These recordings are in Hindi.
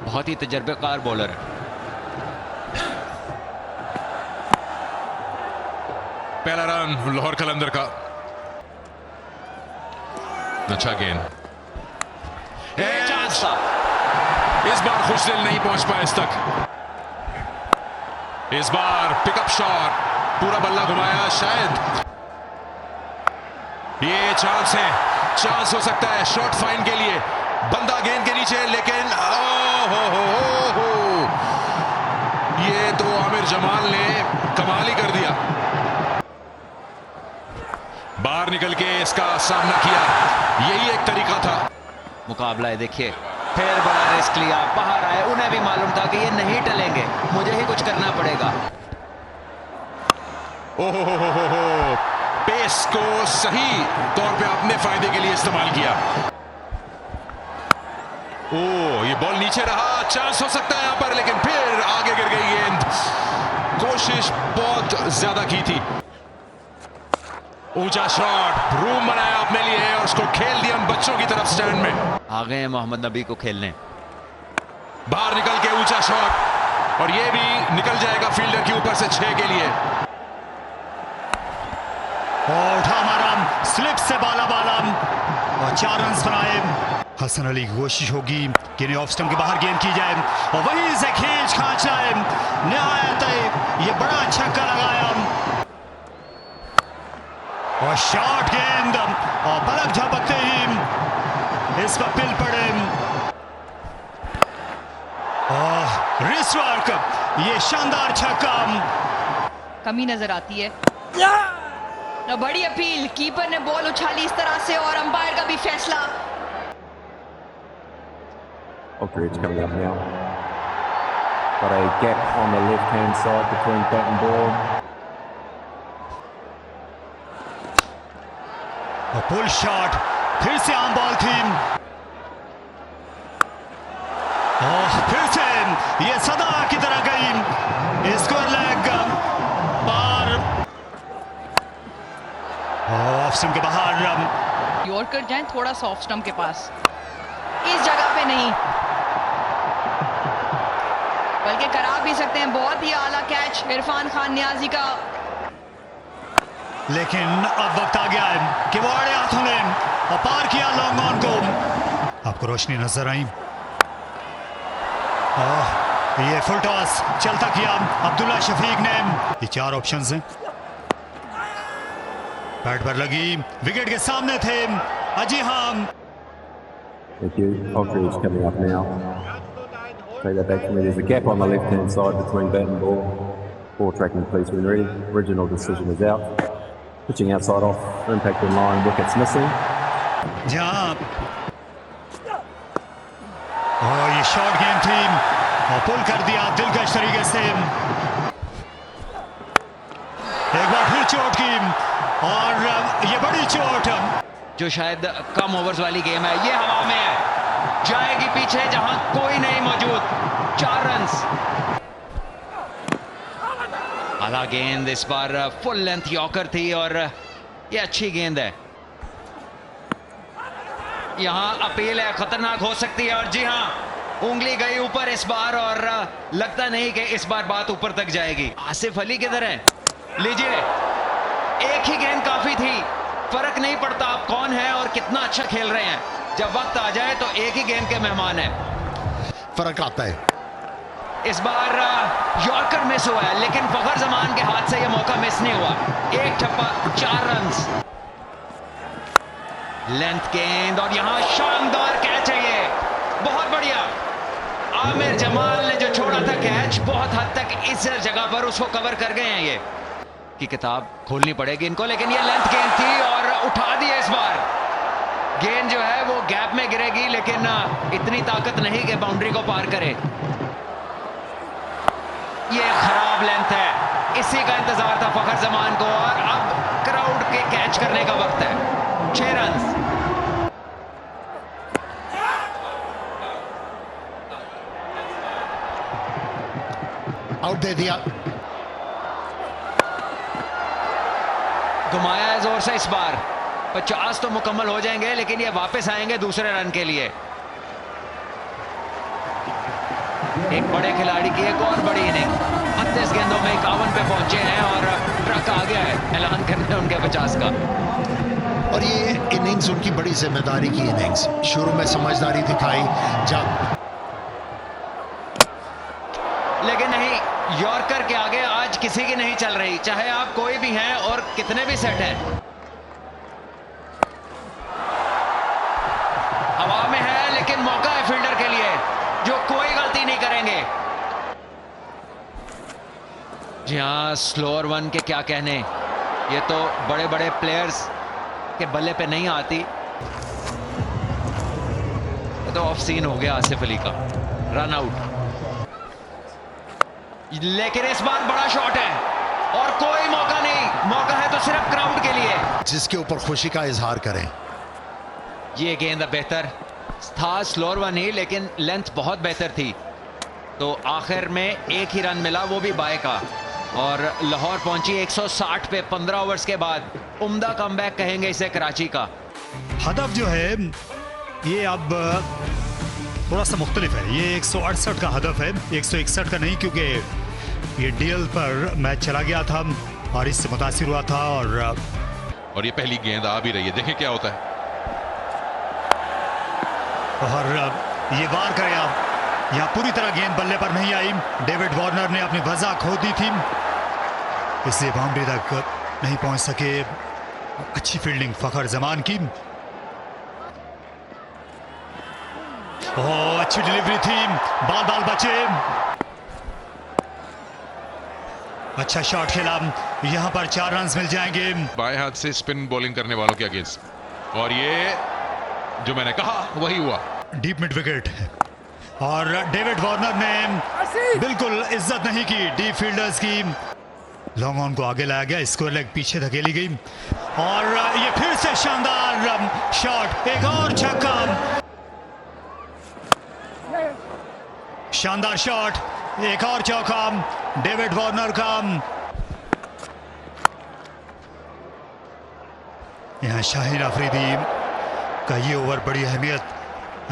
बहुत ही तजर्बेकार बॉलर है। पहला रन लाहौर कलंदर का। अच्छा गेंद, इस बार खुशदिल नहीं पहुंच पाए इस तक। इस बार पिकअप शॉट, पूरा बल्ला घुमाया, शायद ये चांस है, चांस हो सकता है शॉट फाइन के लिए। बंदा गेंद के नीचे, लेकिन हो ये तो आमिर जमाल ने कमाल ही कर दिया। बाहर निकल के इसका सामना किया, यही एक तरीका था। मुकाबला है, देखिए फिर बड़ा रिस्क लिया, बाहर आए। उन्हें भी मालूम था कि ये नहीं टलेंगे, मुझे ही कुछ करना पड़ेगा। ओहो, पेस को सही तौर पे अपने फायदे के लिए इस्तेमाल किया। ये बॉल नीचे रहा, चांस हो सकता है यहां पर, लेकिन फिर आगे गिर गई गेंद। कोशिश बहुत ज्यादा की थी। ऊंचा शॉट, रूम बनाया अपने लिए और उसको खेल दिया बच्चों की तरफ स्टैंड में। आ गए हैं मोहम्मद नबी को खेलने। बाहर निकल के ऊंचा शॉट, और ये भी निकल जाएगा फील्डर के ऊपर से 6 के लिए। उठा मारा, स्लिप से बाला और 4 रन बनाए। हसन अली की कोशिश होगी कि इन्हें ऑफ स्टंप के बाहर गेंद की जाए, और वहीं से खींच खांच लाए। निहायत ये बड़ा छक्का लगाया, और शॉट गेंद, और पलक झपकते ही इस पर पिल पड़े। रिस्ट वर्क, ये शानदार छक्का। कमी नजर आती है। बड़ी अपील, कीपर ने बॉल उछाली इस तरह से, और अंपायर का भी फैसला। Oakridge coming up now. Got a gap on the left-hand side between bat and ball. Pull shot, फिर से आम बॉल थी, और फिर से ये सदा की तरह गई। स्क्वायर लेग बार, ऑफ स्टंप के बाहर। यॉर्कर जाएं थोड़ा सा ऑफ स्टंप के पास, इस जगह पे नहीं, बल्कि करा भी सकते हैं। बहुत ही आला कैच इरफान खान नियाजी का। लेकिन अब वक्त आ गया है कि वो आड़े हाथों ने और पार किया लॉन्ग ऑन को। आपको रोशनी नजर आई, ये फुल टॉस चलता किया अब्दुल्ला शफीक ने। ये 4 ऑप्शंस हैं, बैट पर लगी, विकेट के सामने थे। अजी हाँ, Thank you. Oakridge coming up now. Take that back from me. There's a gap on the left-hand side between bat and ball. Ball tracking police when ready. Original decision is out. Pitching outside off, impact in line, wickets missing. जहाँ ये शॉर्ट गेम थी, और पुल कर दिया दिलकश तरीके से। एक बार फिर चोट की, और ये बड़ी चोट, जो शायद कम ओवर्स वाली गेम है, ये हवा में है, जाएगी पीछे जहां कोई नहीं मौजूद। 4 रन्स। आला गेंद, इस बार फुल लेंथ यॉर्कर थी, और ये अच्छी गेंद है। यहां अपील है, खतरनाक हो सकती है, और जी हां, उंगली गई ऊपर इस बार, और लगता नहीं कि इस बार बात ऊपर तक जाएगी। आसिफ अली किधर है? लीजिए, एक ही गेंद काफी थी, फर्क नहीं पड़ता आप कौन है और कितना अच्छा खेल रहे हैं। जब वक्त आ जाए तो एक ही गेंद के मेहमान है, फर्क आता है। इस बार यॉर्कर मिस हुआ है, लेकिन फखर जमान के हाथ से यह मौका मिस नहीं हुआ। एक छक्का, 4 रन्स। लेंथ गेंद, और यहां शानदार कैच है, ये बहुत बढ़िया। आमिर जमाल ने जो छोड़ा था कैच, बहुत हद तक इस जगह पर उसको कवर कर गए हैं। ये की किताब खोलनी पड़ेगी इनको, लेकिन ये लेंथ गेंद थी और उठा दी है। इस बार गेंद जो है वो गैप में गिरेगी, लेकिन इतनी ताकत नहीं कि बाउंड्री को पार करे। ये खराब लेंथ है, इसी का इंतजार था फखर जमान को, और अब क्राउड के कैच करने का वक्त है। 6 रन। आउट दे दिया, घुमाया है जोर से। इस बार 50 तो मुकम्मल हो जाएंगे, लेकिन ये वापस आएंगे दूसरे रन के लिए। एक बड़े खिलाड़ी की एक और बड़ी इनिंग, 32 गेंदों में 51 पे पहुंचे हैं और ट्रक आ गया है ऐलान करने उनके 50 का। और ये इनिंग्स उनकी बड़ी जिम्मेदारी की इनिंग्स, शुरू में समझदारी दिखाई जब, लेकिन नहीं, यॉर्कर के आगे आज किसी की नहीं चल रही, चाहे आप कोई भी हैं और कितने भी सेट हैं। हवा में है लेकिन मौका है फील्डर के लिए जो कोई गलती नहीं करेंगे। जी हां, स्लोअर वन के क्या कहने, ये तो बड़े बड़े प्लेयर्स के बल्ले पे नहीं आती। ये तो ऑफ सीन हो गया आसिफ अली का, रन आउट। लेकिन इस बार बड़ा शॉट है और कोई मौका नहीं, मौका है तो सिर्फ क्राउड के लिए जिसके ऊपर खुशी का इजहार करें। ये गेंद बेहतर था, स्लोअर वन ही, लेकिन लेंथ बहुत बेहतर थी, तो आखिर में एक ही रन मिला, वो भी बाय का, और लाहौर पहुंची 160 पे 15 ओवर्स के बाद। उम्दा कमबैक कहेंगे इसे कराची का। हदफ जो है ये अब थोड़ा सा मुख्तलिफ है, ये 168 का हदफ है, 161 का नहीं, क्योंकि ये डीएल पर मैच चला गया था और इससे मुतासिर हुआ था। और ये पहली गेंद आ भी रही है, देखिए क्या होता है। और ये वार करेगा, यहाँ पूरी तरह गेंद बल्ले पर नहीं आई, डेविड वार्नर ने अपनी वजह खो दी थी, इसलिए बाउंड्री तक नहीं पहुंच सके। अच्छी फील्डिंग फखर जमान की, ओह अच्छी डिलीवरी थी, बाल बाल बचे, अच्छा शॉट खेला, यहां पर 4 रन मिल जाएंगे। बाएं हाथ से स्पिन बॉलिंग करने वालों के अगेंस्ट, और ये जो मैंने कहा वही हुआ, डीप मिड विकेट। और डेविड वार्नर ने बिल्कुल इज्जत नहीं की डीप फील्डर्स की, लॉन्ग ऑन को आगे लाया गया, स्क्वायर लेग पीछे धकेली गई, और ये फिर से शानदार शॉट, एक और छक्का, शानदार शॉट, एक और चौका डेविड वार्नर का। यहां शाहिन अफरीदी का ये ओवर बड़ी अहमियत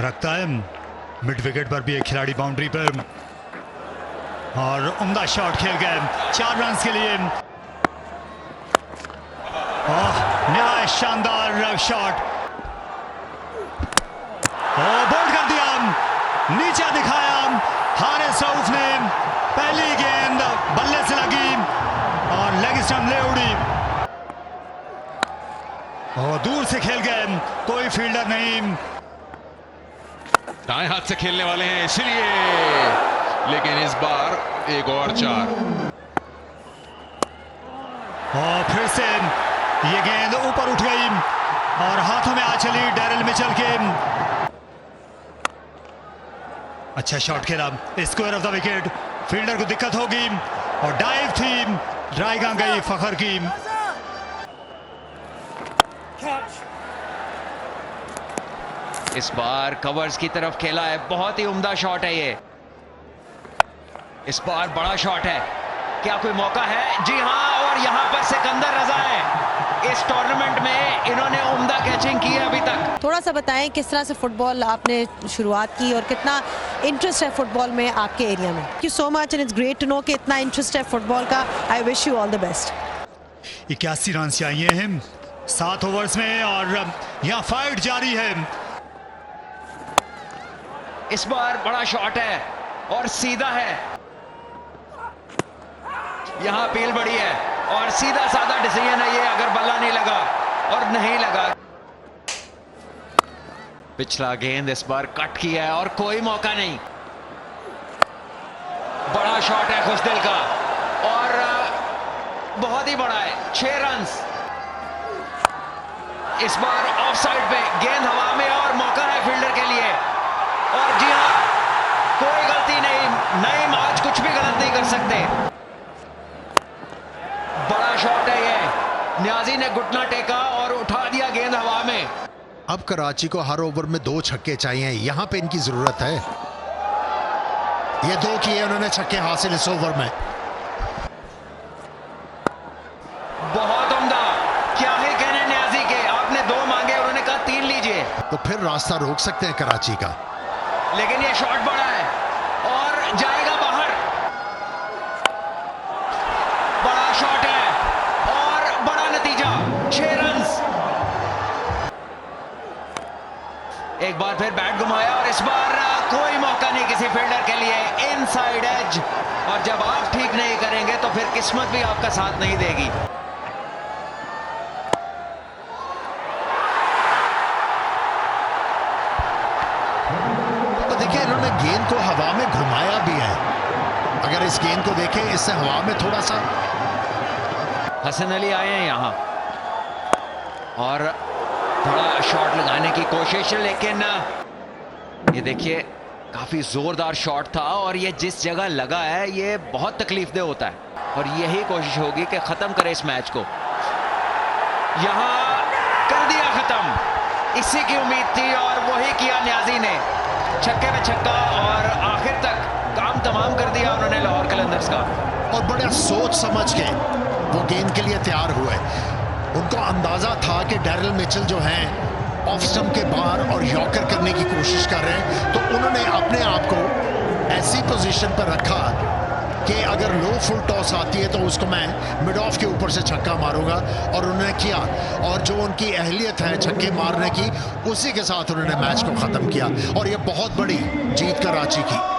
रखता है, मिड विकेट पर भी एक खिलाड़ी बाउंड्री पर, और उम्दा शॉट खेल गए 4 रन के लिए। नया शानदार शॉट, बोल्ड कर दिया, नीचे दिखाया हारिस रऊफ ने, पहली गेंद बल्ले से लगी और लेग स्टंप ले उड़ी, और दूर से खेल गए, कोई फील्डर नहीं। दाएं हाथ से खेलने वाले हैं इसलिए, लेकिन इस बार एक और 4, और फिर से ये गेंद ऊपर उठ गई और हाथों में आ चली डैरिल मिचेल के। अच्छा शॉट खेला, square of the wicket, fielder को दिक्कत होगी, और डाइव थी, ड्राइगा गई फखर की। इस बार कवर्स की तरफ खेला है, बहुत ही उम्दा शॉट है ये, इस बार बड़ा शॉट है, क्या कोई मौका है? जी हां, और यहां पर सिकंदर रजा है, इस टूर्नामेंट में इन्होंने उम्दा कैचिंग की है अभी तक। थोड़ा सा बताएं किस तरह से फुटबॉल आपने शुरुआत की और कितना इंटरेस्ट है फुटबॉल में आपके एरिया में। Thank you so much and it's great to know कि इतना इंटरेस्ट है फुटबॉल का। I wish you all the best. 81 run चाहिए हैं 7 ओवर्स में, और यहाँ फाइट जारी है। इस बार बड़ा शॉट है और सीधा है, यहां अपील बड़ी है और सीधा साधा डिसीजन है ये, अगर बल्ला नहीं लगा, और नहीं लगा। पिछला गेंद इस बार कट किया है और कोई मौका नहीं, बड़ा शॉट है खुशदिल का और बहुत ही बड़ा है, 6 रन। इस बार ऑफ साइड पे गेंद हवा में और मौका है फील्डर के लिए, और जी हां, कोई गलती नहीं, नईम आज कुछ भी गलत नहीं कर सकते। बड़ा शॉट है ये, न्याजी ने घुटना टेका और उठा दिया गेंद हवा में। अब कराची को हर ओवर में 2 छक्के चाहिए, यहां पे इनकी जरूरत है। ये 2 किए उन्होंने छक्के हासिल इस ओवर में। बहुत उम्दा, क्या ही कहने न्याजी के, आपने 2 मांगे, उन्होंने कहा 3 लीजिए, तो फिर रास्ता रोक सकते हैं कराची का। लेकिन ये शॉट बड़ा है और इनसाइड एज, और जब आप ठीक नहीं करेंगे तो फिर किस्मत भी आपका साथ नहीं देगी। तो देखिए इन्होंने गेंद को हवा में घुमाया भी है। अगर इस गेंद को देखें, इससे हवा में थोड़ा सा हसन अली आए हैं यहां और थोड़ा शॉट लगाने की कोशिश, लेकिन ये देखिए काफी जोरदार शॉट था और ये जिस जगह लगा है ये बहुत तकलीफदेह होता है, और यही कोशिश होगी कि खत्म करे इस मैच को। यहां कर दिया खत्म, इसी की उम्मीद थी और वही किया न्याजी ने, छक्के में छक्का, और आखिर तक काम तमाम कर दिया उन्होंने लाहौर कलंदर्स का। और बड़ा सोच समझ के वो गेंद के लिए तैयार हुए। उनको अंदाजा था कि डैरिल मिचेल जो हैं ऑफ स्टंप के बाहर और यॉर्कर करने की कोशिश कर रहे हैं, तो उन्होंने अपने आप को ऐसी पोजीशन पर रखा कि अगर लो फुल टॉस आती है तो उसको मैं मिड ऑफ के ऊपर से छक्का मारूंगा, और उन्होंने किया। और जो उनकी अहलियत है छक्के मारने की, उसी के साथ उन्होंने मैच को खत्म किया, और ये बहुत बड़ी जीत कराची की।